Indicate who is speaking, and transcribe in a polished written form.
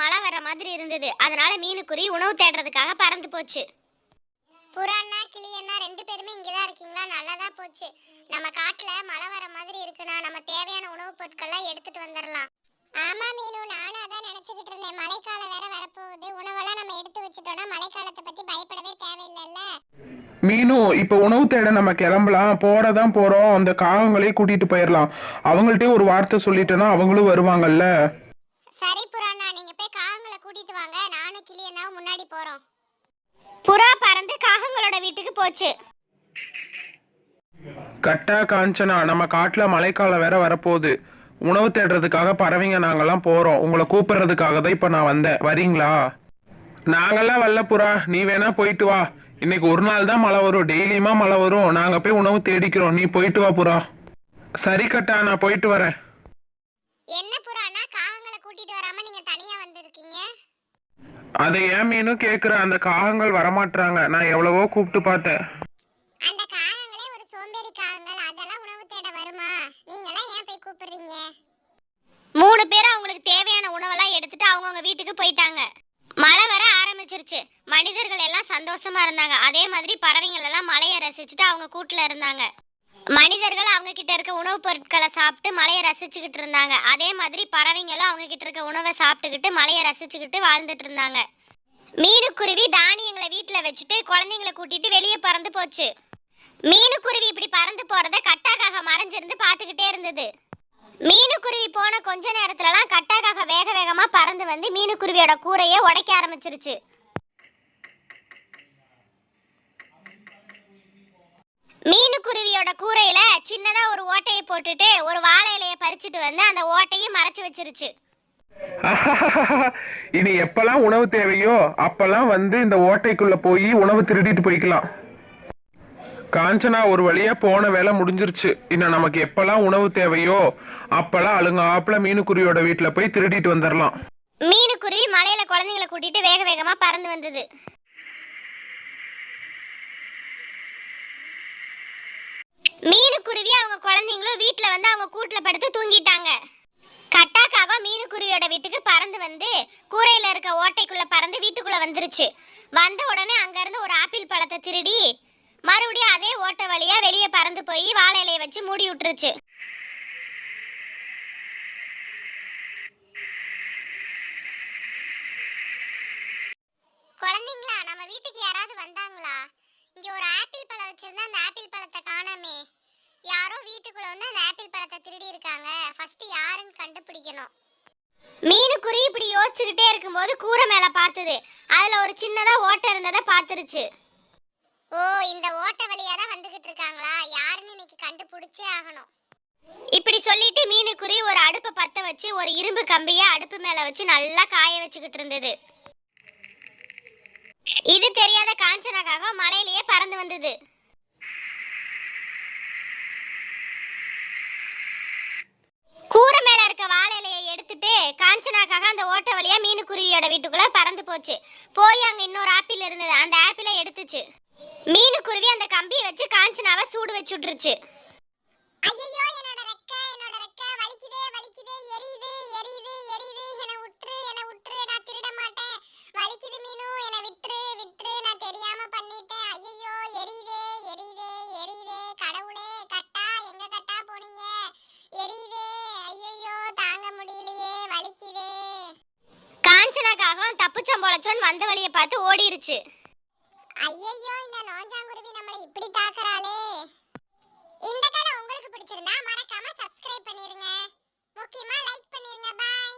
Speaker 1: மழை வர மாதிரி இருந்தது. அதனால மீனுக்குருவி உணவு தேடுறதுக்காக பறந்து போச்சு.
Speaker 2: புறாண்ணா கிளியண்ணா 2 பேருமே இங்கதான் இருக்கீங்களா? நல்லதா போச்சு. நம்ம காட்டுல மழை வர மாதிரி இருக்குண்ணா. நம்ம தேவையான உணவுப் பொருட்கள்லாம் எடுத்துட்டு வந்துடலாம். ஆமா மீனு, நானும் அதான் நினைச்சுக்கிட்டு இருந்தேன். மழைக்காலம் வேற வரப்போகுது. உணவெல்லாம் நம்ம எடுத்து வச்சுட்டோம்னா மழைக்காலத்தை பத்தி பயப்படவே தேவையில்லைல்ல.
Speaker 3: மீனு, இப்ப உணவு தேட நம்ம கிளம்பலாம். போறதான் போறோம். அந்த காகங்களே கூட்டிட்டு போயிடலாம். அவங்கள்ட்டே ஒரு வார்த்தை சொல்லிட்டோன்னா அவங்களும் வருவாங்கல்ல.
Speaker 2: சரி புறாண்ணா, நீங்க போய் காகங்களை கூட்டிட்டு வாங்க. நானும் கிளியண்ணாவும் முன்னாடி போறோம்.
Speaker 1: புறா பறந்து காகங்களோட வீட்டுக்கு போச்சு.
Speaker 3: கட்டா காஞ்சனா, நம்ம காட்டுல மழைக்காலம் வேற வரப்போகுது. உணவு தேடுறதுக்காக பறவைங்க நாங்கெல்லாம் போறோம். உங்களை கூப்பிடுறதுக்காக தான் இப்ப நான் வந்தேன். வரீங்களா? நாங்கெல்லாம் வரல புறா, நீ வேணா போயிட்டு வா. இன்னைக்கு ஒரு நாள் தான் மழை வரும், டெய்லியுமா மழை வரும். நாங்க போய் உணவு தேடிக்கிறோம், நீ போயிட்டு வா புறா. சரி கட்டா, நான் போயிட்டு வரேன்.
Speaker 2: என்ன புறாண்ணா, காகங்களை கூட்டிட்டு வராம நீங்க தனியா வந்திருக்கீங்க?
Speaker 3: அதை ஏன் மீனும் கேக்குற? அந்த காகங்கள் வரமாட்டாங்க. நான் எவ்வளவோ கூப்பிட்டு பார்த்தேன்.
Speaker 2: அந்த காகங்களே ஒரு சோம்பேறி காகங்கள். அதெல்லாம் உணவு தேட வருமா? நீங்களாம் ஏன் போய் கூப்பிடுறீங்க?
Speaker 1: 3 பேரும் அவங்களுக்கு தேவையான உணவெல்லாம் எடுத்துட்டு அவங்கவுங்க வீட்டுக்கு போயிட்டாங்க. மழை வர ஆரம்பிச்சிருச்சு. மனிதர்கள் எல்லாம் சந்தோஷமா இருந்தாங்க. அதே மாதிரி பறவைகள் எல்லாம் மழையை ரசிச்சுட்டு அவங்க கூட்டுல இருந்தாங்க. மனிதர்கள் அவங்க கிட்ட இருக்க உணவுப் பொருட்களை சாப்பிட்டு மழையை ரசிச்சுக்கிட்டு இருந்தாங்க. அதே மாதிரி பறவைங்களும் அவங்க கிட்ட இருக்க உணவை சாப்பிட்டுக்கிட்டு மழையை ரசிச்சுக்கிட்டு வாழ்ந்துட்டு இருந்தாங்க. மீனுக்குருவி தானியங்களை வீட்டுல வச்சுட்டு குழந்தைங்களை கூட்டிட்டு வெளியே பறந்து போச்சு. மீனுக்குருவி இப்படி பறந்து போறத கட்டாக்காக மறைஞ்சிருந்து பார்த்துக்கிட்டே இருந்தது. மீனுக்குருவி போன கொஞ்ச நேரத்துலலாம் கட்டாக்காக வேக வேகமா பறந்து வந்து மீனுக்குருவியோட கூரையை உடைக்க ஆரம்பிச்சிருச்சு. மீனுக்குருவியோட கூரையில சின்னதா ஒரு ஓட்டையை போட்டுட்டு ஒரு வாழை இலையை பறிச்சுட்டு வந்து அந்த ஓட்டையும் மறைச்சு வச்சிருச்சு.
Speaker 3: இனி எப்பெல்லாம் உணவு தேவையோ அப்பெல்லாம் வந்து இந்த ஓட்டைக்குள்ள போய் உணவு திருடிட்டு போய்க்கலாம். காஞ்சனா, ஒரு வழியா போன வேலை முடிஞ்சிருச்சு. இன்னும் நமக்கு எப்பெல்லாம் உணவு தேவையோ அப்பெல்லாம் அழுங்க ஆப்புல மீனுக்குருவியோட வீட்டுல போய் திருடிட்டு வந்துடலாம்.
Speaker 1: மீனுக்குருவி மலையில குழந்தைங்களை கூட்டிட்டு வேக வேகமா பறந்து வந்தது. மீனுக்குருவி அவங்க குழந்தைங்களும் வீட்டுல வந்து அவங்க கூட்டுல படுத்து தூங்கிட்டாங்க. கட்டாக்காக மீனுக்குருவியோட வீட்டுக்கு பறந்து வந்து கூரையில இருக்க ஓட்டைக்குள்ள பறந்து வீட்டுக்குள்ள வந்துருச்சு. வந்த உடனே அங்க இருந்து ஒரு ஆப்பிள் பழத்தை திருடி மறுபடியும் அதே ஓட்டை வழியா வெளியே பறந்து போய் வாழை இலையை வச்சு மூடி விட்டுருச்சு.
Speaker 2: குழந்தைங்களா, நம்ம வீட்டுக்கு யாராவது வந்தாங்களா? இங்க ஒரு ஆப்பிள் பழம் வச்சிருந்தா அந்த ஆப்பிள் பழத்தை காணாமே. யாரோ வீட்டுக்குள்ள வந்து அந்த ஆப்பிள் பழத்தை திருடி இருக்காங்க. ஃபர்ஸ்ட் யாருன்னு கண்டுபிடிக்கணும்.
Speaker 1: மீனுக்குருவி இப்படி யோசிச்சுக்கிட்டே இருக்கும்போது கூரை மேல பார்த்தது. அதுல ஒரு சின்னதா ஓட்டை இருந்ததை பார்த்துருச்சு.
Speaker 2: ஓ, இந்த ஓட்டை வழியா தான் வந்துகிட்டு இருக்காங்களா? யாருன்னு இன்னைக்கு கண்டுபிடிச்சே ஆகணும்.
Speaker 1: இப்படி சொல்லிட்டு மீனுக்குருவி ஒரு அடுப்பை பத்த வச்சு ஒரு இரும்பு கம்பியை அடுப்பு மேல வச்சு நல்லா காய வச்சுக்கிட்டு இருந்தது. இது தெரியாத காஞ்சனாக்காக மலையிலேயே பறந்து வந்தது. கூரை மேல இருக்க வாழை இலையை எடுத்துட்டு காஞ்சனாக்காக அந்த ஓட்டை வழியா மீனுக்குருவியோட வீட்டுக்குள்ள பறந்து போச்சு. போய் அங்க இன்னொரு ஆப்பிள் இருந்தது. அந்த ஆப்பிளை எடுத்துச்சு. மீனுக்குருவி அந்த கம்பியை வச்சு காஞ்சனாவை சூடு வச்சு விட்டுருச்சு.
Speaker 2: ஐயோ, என்னோட ரெக்கை வலிக்குதே வலிக்குதே, எரியுது எரியுது எரியுது. என்னை விட்டுரு, நான் திருட மாட்டேன். வலிக்குது மீனு, என்னை விட்டுரு விட்டுரு, நான் தெரியாம பண்ணிட்டேன். ஐயோ, எரியுதே எரியுதே எரியுதே. கடவுளே, கட்டா எங்க கட்டா போனீங்க? எரியுதே, ஐயோ தாங்க முடியலையே, வலிக்குதே.
Speaker 1: காஞ்சனாக்காக தப்புச்சம் பொழச்சோன்னு வந்த வழியை பார்த்து ஓடிருச்சு.
Speaker 2: ஐயோ, இந்த நோஞ்சாங்குருவி நம்மளை இப்படி தாக்குறாளே. இந்த கதை உங்களுக்கு பிடிச்சிருந்தா மறக்காம சப்ஸ்கிரைப் பண்ணிருங்க. முக்கியமா லைக் பண்ணிருங்க. பாய்.